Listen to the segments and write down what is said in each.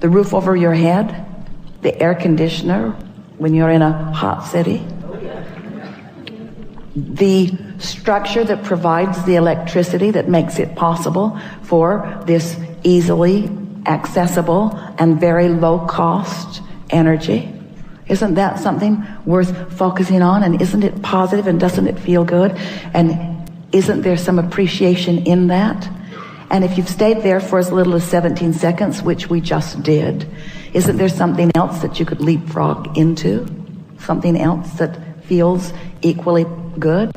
the roof over your head, the air conditioner when you're in a hot city, the structure that provides the electricity that makes it possible for this easily accessible and very low cost energy. Isn't that something worth focusing on? And isn't it positive, and doesn't it feel good? And isn't there some appreciation in that? And if you've stayed there for as little as 17 seconds, which we just did, isn't there something else that you could leapfrog into? Something else that feels equally good?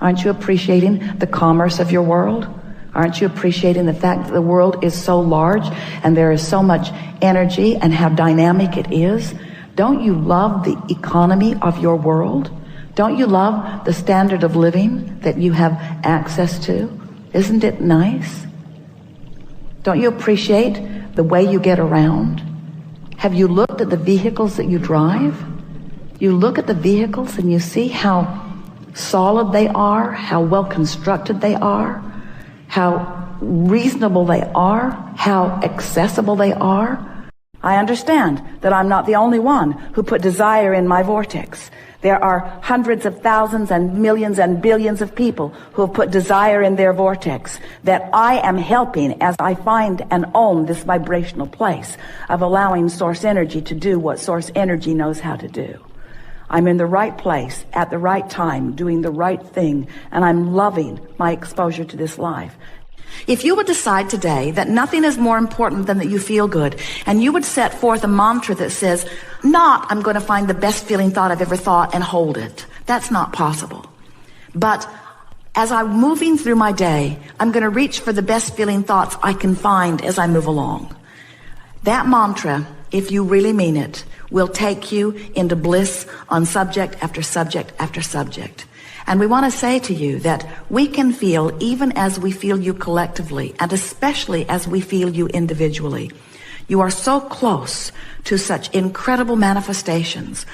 Aren't you appreciating the commerce of your world? Aren't you appreciating the fact that the world is so large and there is so much energy and how dynamic it is? Don't you love the economy of your world? Don't you love the standard of living that you have access to? Isn't it nice? Don't you appreciate the way you get around? Have you looked at the vehicles that you drive? You look at the vehicles and you see how solid they are, how well constructed they are, how reasonable they are, how accessible they are. I understand that I'm not the only one who put desire in my vortex. There are hundreds of thousands and millions and billions of people who have put desire in their vortex that I am helping as I find and own this vibrational place of allowing source energy to do what source energy knows how to do. I'm in the right place at the right time, doing the right thing, and I'm loving my exposure to this life. If you would decide today that nothing is more important than that you feel good, and you would set forth a mantra that says, not, I'm going to find the best feeling thought I've ever thought and hold it. That's not possible. But as I'm moving through my day, I'm going to reach for the best feeling thoughts I can find as I move along. That mantra, if you really mean it, will take you into bliss on subject after subject after subject. And we want to say to you that we can feel even as we feel you collectively, and especially as we feel you individually. You are so close to such incredible manifestations